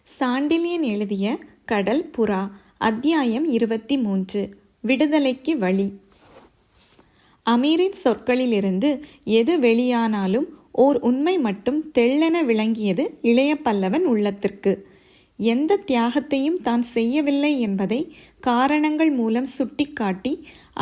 சாண்டில்யன் எழுதிய கடல் புறா அத்தியாயம் 23 விடுதலைக்கு வழி. அமீரின் சொற்களிலிருந்து எது வெளியானாலும் ஓர் உண்மை மட்டும் தெள்ளென விளங்கியது இளைய பல்லவன் உள்ளத்திற்கு. எந்த தியாகத்தையும் தான் செய்யவில்லை என்பதை காரணங்கள் மூலம் சுட்டிக்காட்டி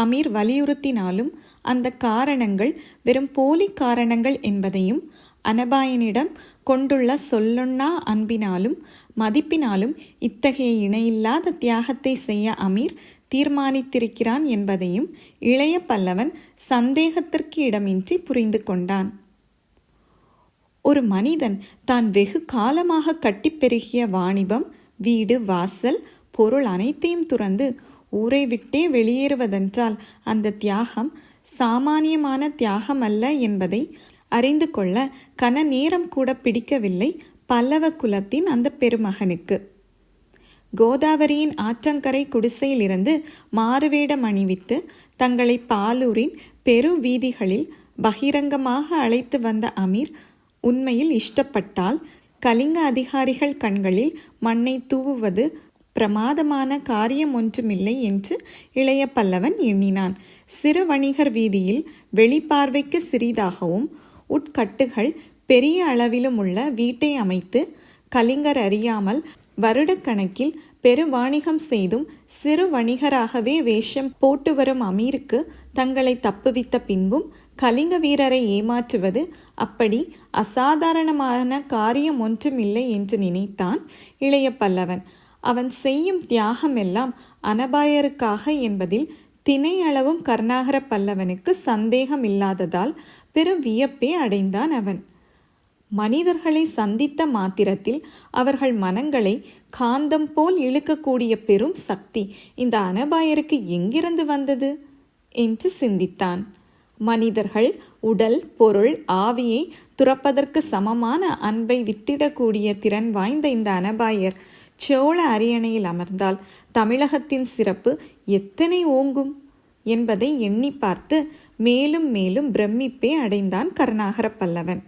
அமீர் வலியுறுத்தினாலும் அந்த காரணங்கள் வெறும் போலி காரணங்கள் என்பதையும் அனபாயனிடம் கொண்டுள்ள சொல்லொண்ணா அன்பினாலும் மதிப்பினாலும் இத்தகைய இணையில்லாத தியாகத்தை செய்ய அமீர் தீர்மானித்திருக்கிறான் என்பதையும் இளைய பல்லவன் சந்தேகத்திற்கு இடமின்றி புரிந்து கொண்டான். ஒரு மனிதன் தான் வெகு காலமாக கட்டிப்பெருகிய வாணிபம், வீடு, வாசல், பொருள் அனைத்தையும் துறந்து ஊரை விட்டே வெளியேறுவதென்றால் அந்த தியாகம் சாமானியமான தியாகம் அல்ல என்பதை அறிந்து கொள்ள கன நேரம் கூட பிடிக்கவில்லை பல்லவ குலத்தின் அந்த பெருமகனுக்கு. கோதாவரியின் ஆற்றங்கரை குடிசையிலிருந்து மாறுவேடம் அணிவித்து தங்களை பாலூரின் பெரு வீதிகளில் பகிரங்கமாக அழைத்து வந்த அமீர் உண்மையில் இஷ்டப்பட்டால் கலிங்க அதிகாரிகள் கண்களில் மண்ணை தூவுவது பிரமாதமான காரியம் ஒன்றுமில்லை என்று இளைய பல்லவன் எண்ணினான். சிறு வணிகர் வீதியில் வெளிப்பார்வைக்கு சிறிதாகவும் உட்கட்டுகள் பெரிய அளவிலும் உள்ள வீட்டை அமைத்து கலிங்கர் அறியாமல் வருடக்கணக்கில் பெரு வாணிகம் செய்தும் சிறு வணிகராகவே வேஷம் போட்டு வரும் அமீருக்கு தங்களை தப்புவித்த பின்பும் கலிங்க வீரரை ஏமாற்றுவது அப்படி அசாதாரணமான காரியம் ஒன்றுமில்லை என்று நினைத்தான் இளைய பல்லவன். அவன் செய்யும் தியாகம் எல்லாம் அனபாயருக்காக என்பதில் திணையளவும் கருணாகர பல்லவனுக்கு சந்தேகம் இல்லாததால் பெரும் வியப்பே அடைந்தான் அவன். மனிதர்களை சந்தித்த மாத்திரத்தில் அவர்கள் மனங்களை காந்தம் போல் இழுக்கக்கூடிய பெரும் சக்தி இந்த அனபாயருக்கு எங்கிருந்து வந்தது என்று சிந்தித்தான். மனிதர்கள் உடல், பொருள், ஆவியை துறப்பதற்கு சமமான அன்பை வித்திடக்கூடிய திறன் வாய்ந்த இந்த அனபாயர் சோழ அரியணையில் அமர்ந்தால் தமிழகத்தின் சிறப்பு எத்தனை ஓங்கும் என்பதை எண்ணி பார்த்து மேலும் மேலும் பிரமிப்பே அடைந்தான் கருணாகர பல்லவன்.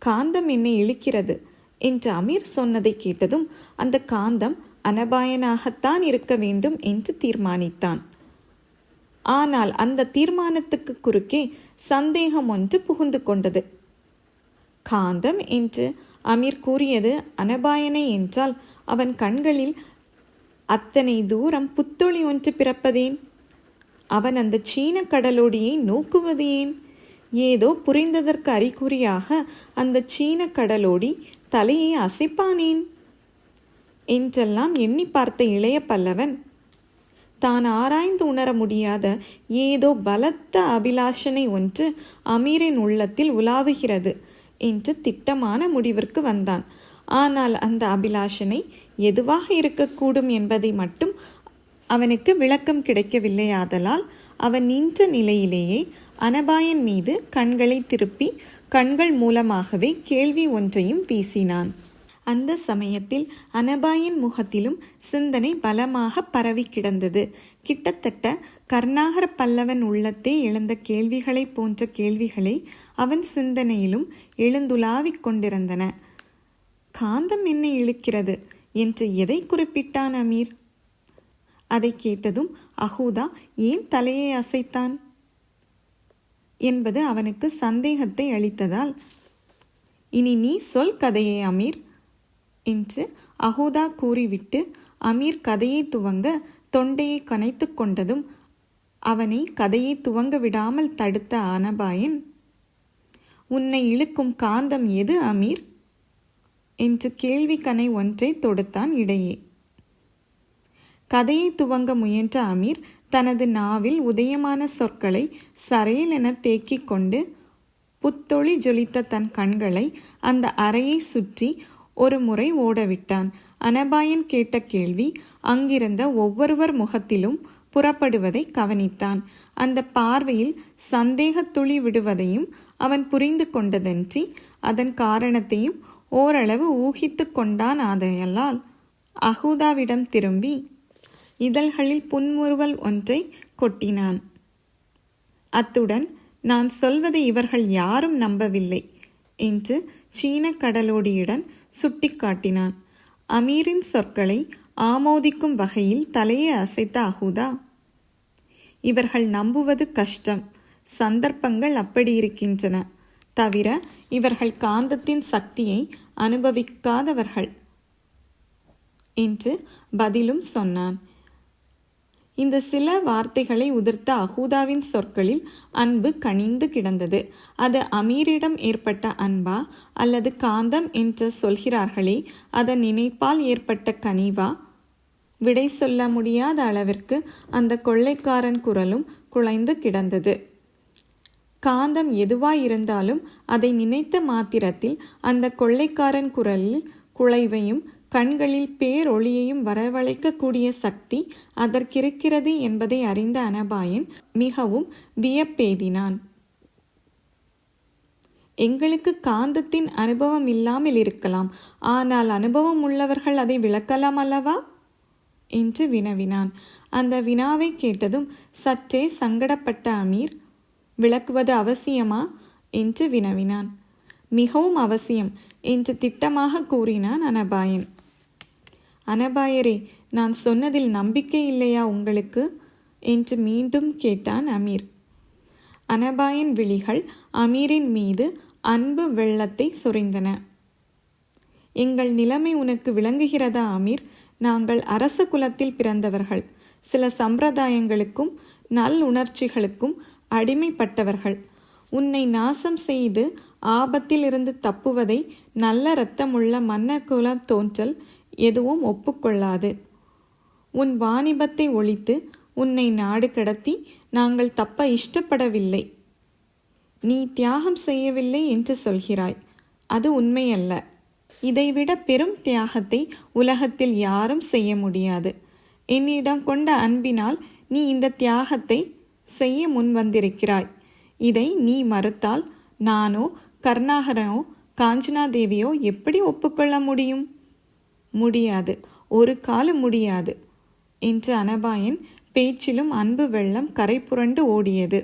காந்தம் என்னை இழுக்கிறது என்று அமீர் சொன்னதை கேட்டதும் அந்த காந்தம் அனபாயனாகத்தான் இருக்க வேண்டும் என்று தீர்மானித்தான். ஆனால் அந்த தீர்மானத்துக்கு குறுக்கே சந்தேகம் ஒன்று புகுந்து கொண்டது. காந்தம் என்று அமீர் கூறியது அனபாயனை என்றால் அவன் கண்களில் அத்தனை தூரம் புத்தொளி ஒன்று பிறப்பதேன்? அவன் அந்த சீன கடலோடியை நோக்குவது ஏன்? ஏதோ புரிந்ததற்கு அறிகுறியாக அந்த சீன கடலோடி தலையை அசைப்பானேன் என்றெல்லாம் எண்ணி பார்த்த இளைய பல்லவன் தான் ஆராய்ந்து உணர முடியாத ஏதோ பலத்த அபிலாஷனை ஒன்று அமீரின் உள்ளத்தில் உலாவுகிறது என்று திட்டமான முடிவிற்கு வந்தான். ஆனால் அந்த அபிலாஷனை எதுவாக இருக்கக்கூடும் என்பதை மட்டும் அவனுக்கு விளக்கம் கிடைக்கவில்லையாதலால் அவன் நின்ற நிலையிலேயே அனபாயன் மீது கண்களை திருப்பி கண்கள் மூலமாகவே கேள்வி ஒன்றையும் வீசினான். அந்த சமயத்தில் அனபாயன் முகத்திலும் சிந்தனை பலமாக பரவி கிடந்தது. கிட்டத்தட்ட கருணாகர பல்லவன் உள்ளத்தே எழுந்த கேள்விகளை போன்ற கேள்விகளை அவன் சிந்தனையிலும் எழுந்துலாவிக் கொண்டிருந்தன. காந்தம் என்னை இழுக்கிறது என்று எதை குறிப்பிட்டான் அமீர்? அதை கேட்டதும் அஹூதா ஏன் தலையை அசைத்தான் என்பது அவனுக்கு சந்தேகத்தை அளித்ததால், இனி நீ சொல் கதையை அமீர் என்று அஹூதா கூறிவிட்டு அமீர் கதையை துவங்க தொண்டையை கனைத்து கொண்டதும் அவனை கதையை துவங்க விடாமல் தடுத்த அனபாயன், உன்னை இழுக்கும் காந்தம் எது அமீர் என்று கேள்வி கணை ஒன்றை தொடுத்தான் இடையே. கதையை துவங்க முயன்ற அமீர் தனது நாவில் உதயமான சொற்களை சரையில் என தேக்கிக் கொண்டு புத்தொளி ஜொலித்த தன் கண்களை அந்த அறையை சுற்றி ஒரு முறை ஓடவிட்டான். அனபாயன் கேட்ட கேள்வி அங்கிருந்த ஒவ்வொருவர் முகத்திலும் புறப்படுவதை கவனித்தான். அந்த பார்வையில் சந்தேகத்துளி விடுவதையும் அவன் புரிந்து கொண்டதன்றி அதன் காரணத்தையும் ஓரளவு ஊகித்து கொண்டான். ஆதையல்லால் அஹூதாவிடம் திரும்பி இதழ்களில் புன்முறுவல் ஒன்றை கொட்டினான். அத்துடன், நான் சொல்வதை இவர்கள் யாரும் நம்பவில்லை என்று சீன கடலோடியுடன் சுட்டிக்காட்டினான். அமீரின் சொற்களை ஆமோதிக்கும் வகையில் தலையை அசைத்த அஹூதா, இவர்கள் நம்புவது கஷ்டம், சந்தர்ப்பங்கள் அப்படி இருக்கின்றன. தவிர இவர்கள் காந்தத்தின் சக்தியை அனுபவிக்காதவர்கள் என்று பதிலும் சொன்னான். இந்த சில வார்த்தைகளை உதிர்த்த அஹூதாவின் சொற்களில் அன்பு கனிந்து கிடந்தது. அது அமீரிடம் ஏற்பட்ட அன்பா அல்லது காந்தம் என்று சொல்கிறார்களே அதன் நினைப்பால் ஏற்பட்ட கனிவா? விடை சொல்ல முடியாத அளவிற்கு அந்த கொள்ளைக்காரன் குரலும் குலைந்து கிடந்தது. காந்தம் எதுவாயிருந்தாலும் அதை நினைத்த மாத்திரத்தில் அந்த கொள்ளைக்காரன் குரலில் குலைவையும் கண்களில் பேரொளியையும் வரவழைக்கக்கூடிய சக்தி அதற்கிருக்கிறது என்பதை அறிந்த அனபாயன் மிகவும் வியப்பெய்தினான். எங்களுக்கு காந்தத்தின் அனுபவம் இல்லாமல் இருக்கலாம், ஆனால் அனுபவம் உள்ளவர்கள் அதை விளக்கலாம் அல்லவா என்று வினவினான். அந்த வினாவை கேட்டதும் சற்றே சங்கடப்பட்ட அமீர், விளக்குவது அவசியமா என்று வினவினான். மிகவும் அவசியம் என்று திட்டமாக கூறினான் அனபாயன். அனபாயரே, நான் சொன்னதில் நம்பிக்கை இல்லையா உங்களுக்கு என்று மீண்டும் கேட்டான் அமீர். அனபாயன் விழிகள் அமீரின் மீது அன்பு வெள்ளத்தை சொரிந்தன. எங்கள் நிலைமை உனக்கு விளங்குகிறதா அமீர்? நாங்கள் அரச குலத்தில் பிறந்தவர்கள், சில சம்பிரதாயங்களுக்கும் நல்லுணர்ச்சிகளுக்கும் அடிமைப்பட்டவர்கள். உன்னை நாசம் செய்து ஆபத்தில் இருந்து தப்புவதை நல்ல இரத்தமுள்ள மன்னகுல தோன்றல் எதுவும் ஒப்புக்கொள்ளாது. உன் வாணிபத்தை ஒழித்து உன்னை நாடு கடத்தி நாங்கள் தப்ப இஷ்டப்படவில்லை. நீ தியாகம் செய்யவில்லை என்று சொல்கிறாய், அது உண்மையல்ல. இதைவிட பெரும் தியாகத்தை உலகத்தில் யாரும் செய்ய முடியாது. என்னிடம் கொண்ட அன்பினால் நீ இந்த தியாகத்தை செய்ய முன் வந்திருக்கிறாய். இதை நீ மறுத்தால் நானோ கருணாகரனோ காஞ்சனாதேவியோ எப்படி ஒப்புக்கொள்ள முடியும்? முடியாது, ஒரு காலம் முடியாது என்று அனபாயன் பேச்சிலும் அன்பு வெள்ளம் கரை புரண்டு ஓடியது.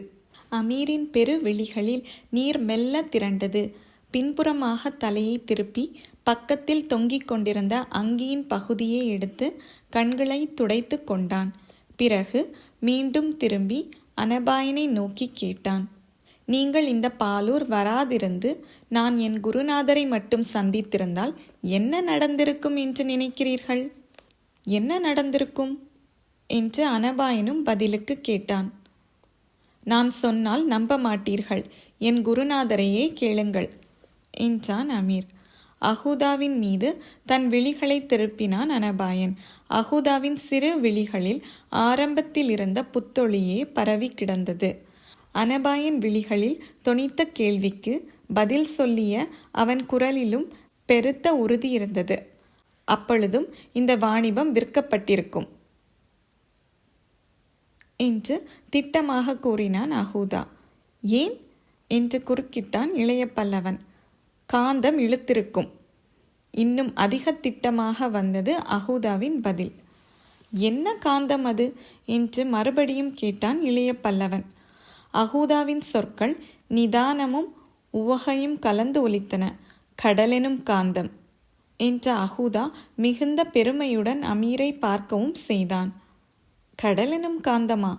அமீரின் பெரு விழிகளில் நீர் மெல்ல திரண்டது. பின்புறமாக தலையை திருப்பி பக்கத்தில் தொங்கிக் கொண்டிருந்த அங்கியின் பகுதியை எடுத்து கண்களை துடைத்து கொண்டான். பிறகு மீண்டும் திரும்பி அனபாயனை நோக்கி கேட்டான், நீங்கள் இந்த பாலூர் வராதிருந்து நான் என் குருநாதரை மட்டும் சந்தித்திருந்தால் என்ன நடந்திருக்கும் என்று நினைக்கிறீர்கள்? என்ன நடந்திருக்கும் என்று அனபாயனும் பதிலுக்கு கேட்டான். நான் சொன்னால் நம்ப மாட்டீர்கள், என் குருநாதரையே கேளுங்கள் என்றான் அமீர். அஹூதாவின் மீது தன் விழிகளை திருப்பினான் அனபாயன். அஹூதாவின் சிறு விழிகளில் ஆரம்பத்தில் இருந்த புத்தொளியே பரவி கிடந்தது. அனபாயன் விழிகளில் தொனித்த கேள்விக்கு பதில் சொல்லிய அவன் குரலிலும் பெருத்த உறுதி இருந்தது. அப்பொழுதும் இந்த வாணிபம் விற்கப்பட்டிருக்கும் என்று திட்டமாக கூறினான் அஹூதா. ஏன் என்று குறுக்கிட்டான் இளைய பல்லவன். காந்தம் இழுத்திருக்கும். இன்னும் அதிக திட்டமாக வந்தது அஹூதாவின் பதில். என்ன காந்தம் அது என்று மறுபடியும் கேட்டான் இளைய பல்லவன். அஹூதாவின் சொற்கள் நிதானமும் உவகையும் கலந்து ஒலித்தன. கடலெனும் காந்தம் என்ற அஹூதா மிகுந்த பெருமையுடன் அமீரை பார்க்கவும் செய்தான். கடலெனும் காந்தமா?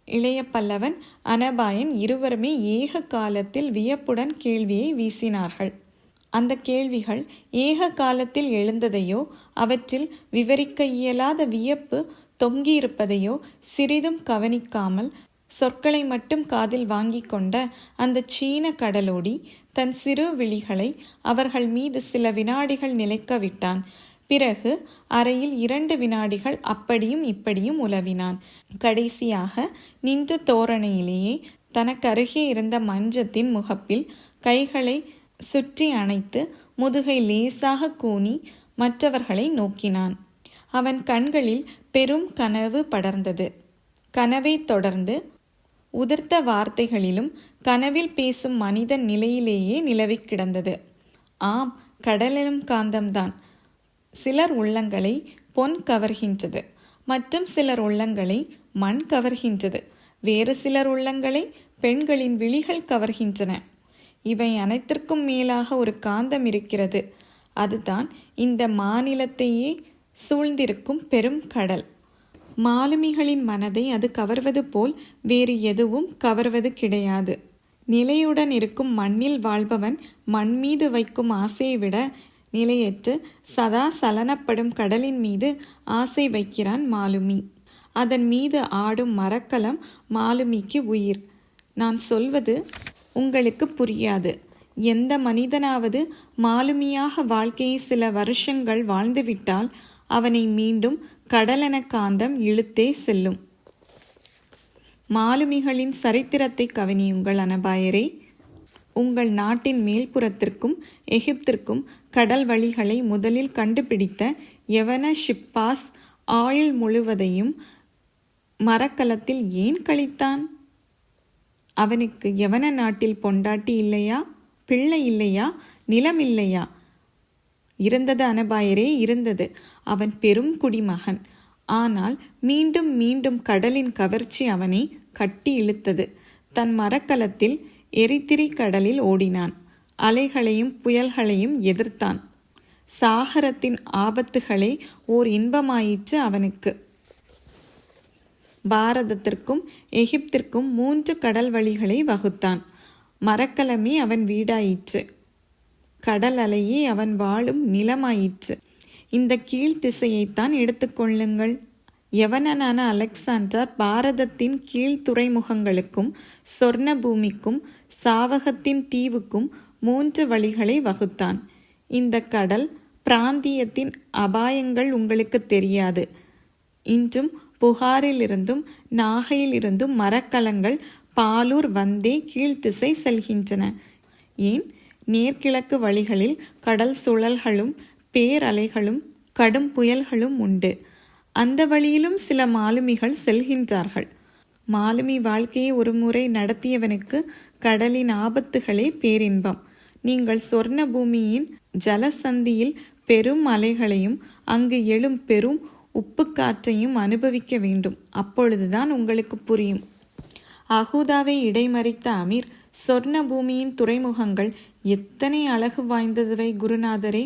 இளைய பல்லவன் அனபாயன் இருவருமே ஏக காலத்தில் வியப்புடன் கேள்வியை வீசினார்கள். அந்த கேள்விகள் ஏக காலத்தில் எழுந்ததையோ அவற்றில் விவரிக்க இயலாத வியப்பு தொங்கியிருப்பதையோ சிறிதும் கவனிக்காமல் சொற்களை மட்டும் காதில் வாங்கி கொண்ட அந்த சீன கடலோடி தன் சிறு விழிகளை அவர்கள் மீது சில வினாடிகள் நிலைக்க விட்டான். பிறகு அறையில் 2 வினாடிகள் அப்படியும் இப்படியும் உலவினான். கடைசியாக நின்ற தோரணையிலேயே தனக்கருகே இருந்த மஞ்சத்தின் முகப்பில் கைகளை சுற்றி அணைத்து முதுகை லேசாக கூனி மற்றவர்களை நோக்கினான். அவன் கண்களில் பெரும் கனவு படர்ந்தது. கனவை தொடர்ந்து உதிர்த்த வார்த்தைகளிலும் கனவில் பேசும் மனிதன் நிலையிலேயே நிலவி கிடந்தது. ஆம், கடலெனும் காந்தம்தான். சிலர் உள்ளங்களை பொன் கவர்கின்றது, மற்றும் சிலர் உள்ளங்களை மண் கவர்கின்றது, வேறு சிலர் உள்ளங்களை பெண்களின் விழிகள் கவர்கின்றன. இவை அனைத்திற்கும் மேலாக ஒரு காந்தம் இருக்கிறது. அதுதான் இந்த மாநிலத்தையே சூழ்ந்திருக்கும் பெரும் கடல். மாலுமிகளின் மனதை அது கவர்வது போல் வேறு எதுவும் கவர்வது கிடையாது. நிலையுடன் இருக்கும் மண்ணில் வாழ்பவன் மண் மீது வைக்கும் ஆசையை விட நிலையற்று சதா சலனப்படும் கடலின் மீது ஆசை வைக்கிறான் மாலுமி. அதன் மீது ஆடும் மரக்கலம் மாலுமிக்கு உயிர். நான் சொல்வது உங்களுக்கு புரியாது. எந்த மனிதனாவது மாலுமியாக வாழ்க்கையை சில வருஷங்கள் வாழ்ந்துவிட்டால் அவனை மீண்டும் கடலென காந்தம் இழுத்தே செல்லும். மாலுமிகளின் சரித்திரத்தை கவனியுங்கள் அனபாயரே. உங்கள் நாட்டின் மேல்புறத்திற்கும் எகிப்திற்கும் கடல் வழிகளை முதலில் கண்டுபிடித்த யவன ஷிப்பாஸ் ஆயுள் முழுவதையும் மரக்கலத்தில் ஏன் கழித்தான்? அவனுக்கு யவன நாட்டில் பொண்டாட்டி இல்லையா, பிள்ளை இல்லையா, நிலம் இல்லையா? இருந்தது அனபாயரே, இருந்தது. அவன் பெரும் குடிமகன். ஆனால் மீண்டும் மீண்டும் கடலின் கவர்ச்சி அவனை கட்டி இழுத்தது. தன் மரக்கலத்தில் எரித்திரி கடலில் ஓடினான். அலைகளையும் புயல்களையும் எதிர்த்தான். சாகரத்தின் ஆபத்துகளை ஓர் இன்பமாயிற்று அவனுக்கு. பாரதத்திற்கும் எகிப்திற்கும் 3 கடல் வழிகளை வகுத்தான். மரக்கலமே அவன் வீடாயிற்று. கடல் அலையே அவன் வாழும் நிலமாயிற்று. இந்த கீழ்த்திசையைத்தான் எடுத்துக்கொள்ளுங்கள். யவனனான அலெக்சாண்டர் பாரதத்தின் கீழ் துறைமுகங்களுக்கும் சொர்ண பூமிக்கும் சாவகத்தின் தீவுக்கும் 3 வழிகளை வகுத்தான். இந்த கடல் பிராந்தியத்தின் அபாயங்கள் உங்களுக்கு தெரியாது. இன்றும் புகாரிலிருந்தும் நாகையிலிருந்தும் மரக்கலங்கள் பாலூர் வந்தே கீழ்த்திசை செல்கின்றன. ஏன், நேர்கிழக்கு வழிகளில் கடல் சுழல்களும் பேரலைகளும் கடும் புயல்களும் உண்டு. அந்த வழியிலும் சில மாலுமிகள் செல்கின்றார்கள். மாலுமி வாழ்க்கையை ஒரு முறை நடத்தியவனுக்கு கடலின் ஆபத்துகளே பேரின்பம். நீங்கள் சொர்ண பூமியின் ஜலசந்தியில் பெரும் அலைகளையும் அங்கு எழும் பெரும் உப்பு காற்றையும் அனுபவிக்க வேண்டும். அப்பொழுதுதான் உங்களுக்கு புரியும். அகூதாவை இடைமறித்த அமீர், சொர்ண பூமியின் துறைமுகங்கள் எத்தனை அழகு வாய்ந்ததுவை குருநாதரே!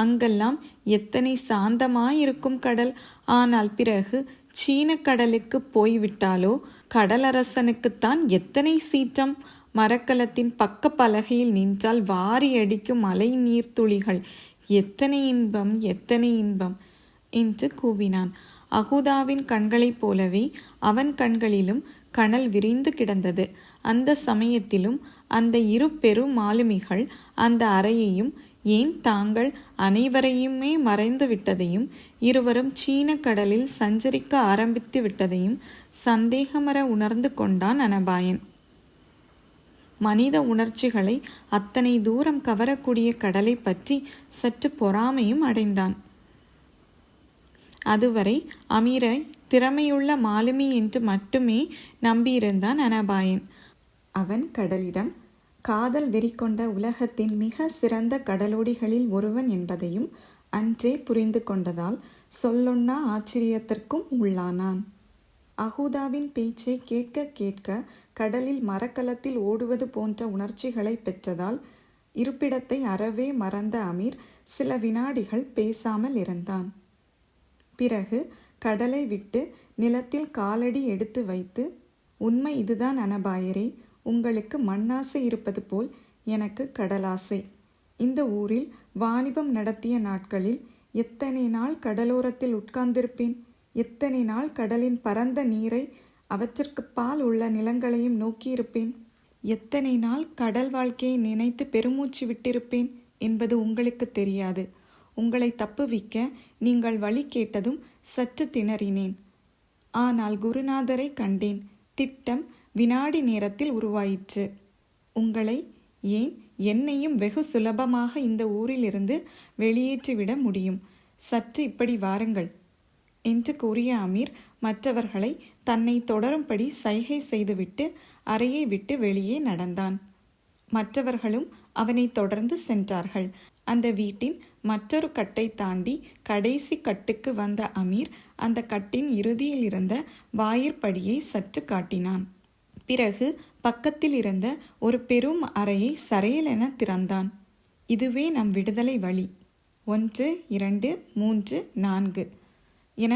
அங்கெல்லாம் எத்தனை சாந்தமாயிருக்கும் கடல்! ஆனால் பிறகு சீன கடலுக்கு போய்விட்டாலோ கடலரசனுக்குத்தான் எத்தனை சீற்றம்! மரக்கலத்தின் பக்க பலகையில் நின்றால் வாரி அடிக்கும் மழை நீர்த்துளிகள். எத்தனை இன்பம், எத்தனை இன்பம் என்று கூவினான். அகூதாவின் கண்களைப் போலவே அவன் கண்களிலும் கனல் விரிந்து கிடந்தது. அந்த சமயத்திலும் அந்த 2 பெரும் மாலுமிகள் அந்த அறையையும், ஏன் தாங்கள் அனைவரையுமே மறைந்து விட்டதையும், இருவரும் சீன கடலில் சஞ்சரிக்க ஆரம்பித்து விட்டதையும் சந்தேகமற உணர்ந்து கொண்டான் அனபாயன். மனித உணர்ச்சிகளை அத்தனை தூரம் கவரக்கூடிய கடலை பற்றி சற்று பொறாமையும் அடைந்தான். அதுவரை அமீரை திறமையுள்ள மாலுமி என்று மட்டுமே நம்பியிருந்தான் அனபாயன். அவன் கடலிடம் காதல் வெறி கொண்ட உலகத்தின் மிக சிறந்த கடலோடிகளில் ஒருவன் என்பதையும் அன்றே புரிந்து கொண்டதால் சொல்லொன்னா ஆச்சரியத்திற்கும் உள்ளானான். அகூதாவின் பேச்சை கேட்க கேட்க கடலில் மரக்கலத்தில் ஓடுவது போன்ற உணர்ச்சிகளை பெற்றதால் இருப்பிடத்தை அறவே மறந்த அமீர் சில வினாடிகள் பேசாமல் இருந்தான். பிறகு கடலை விட்டு நிலத்தில் காலடி எடுத்து வைத்து, உண்மை இதுதான் அனபாயரே, உங்களுக்கு மண்ணாசை இருப்பது போல் எனக்கு கடலாசை. இந்த ஊரில் வாணிபம் நடத்திய நாட்களில் எத்தனை நாள் கடலோரத்தில் உட்கார்ந்திருப்பேன். எத்தனை நாள் கடலின் பரந்த நீரை அவற்றிற்கு பால் உள்ள நிலங்களையும் நோக்கியிருப்பேன். எத்தனை நாள் கடல் வாழ்க்கையை நினைத்து பெருமூச்சு விட்டிருப்பேன் என்பது உங்களுக்கு தெரியாது. உங்களை தப்புவிக்க நீங்கள் வழி கேட்டதும் சற்று திணறினேன். ஆனால் குருநாதரை கண்டேன். திட்டம் வினாடி நேரத்தில் உருவாயிற்று. உங்களை, ஏன் என்னையும் வெகு சுலபமாக இந்த ஊரிலிருந்து வெளியேற்றிவிட முடியும். சற்று இப்படி வாருங்கள் என்று கூறிய அமீர் மற்றவர்களை தன்னை தொடரும்படி சைகை செய்துவிட்டு அறையை விட்டு வெளியே நடந்தான். மற்றவர்களும் அவனை தொடர்ந்து சென்றார்கள். அந்த வீட்டின் மற்றொரு கட்டை தாண்டி கடைசி கட்டுக்கு வந்த அமீர் அந்த கட்டின் இறுதியில் இருந்த வாயிற்படியை சற்று காட்டினான். பிறகு பக்கத்தில் இருந்த ஒரு பெரும் அறையை சரையலென திறந்தான். இதுவே நம் விடுதலை வழி 1, 2, 3, 4 என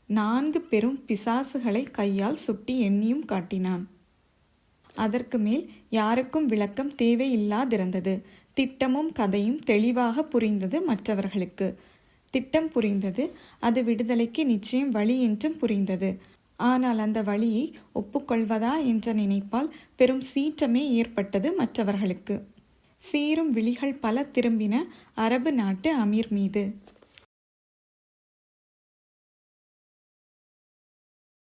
4 பெரும் பிசாசுகளை கையால் சுட்டி எண்ணியும் காட்டினான். அதற்கு மேல் யாருக்கும் விளக்கம் தேவையில்லாதிருந்தது. திட்டமும் கதையும் தெளிவாக புரிந்தது மற்றவர்களுக்கு. திட்டம் புரிந்தது, அது விடுதலைக்கு நிச்சயம் வழி என்றும் புரிந்தது. ஆனால் அந்த வழியை ஒப்புக்கொள்வதா என்ற நினைப்பால் பெரும் சீற்றமே ஏற்பட்டது மற்றவர்களுக்கு. சீரும் விழிகள் பல திரும்பின அரபு நாட்டு அமீர் மீது.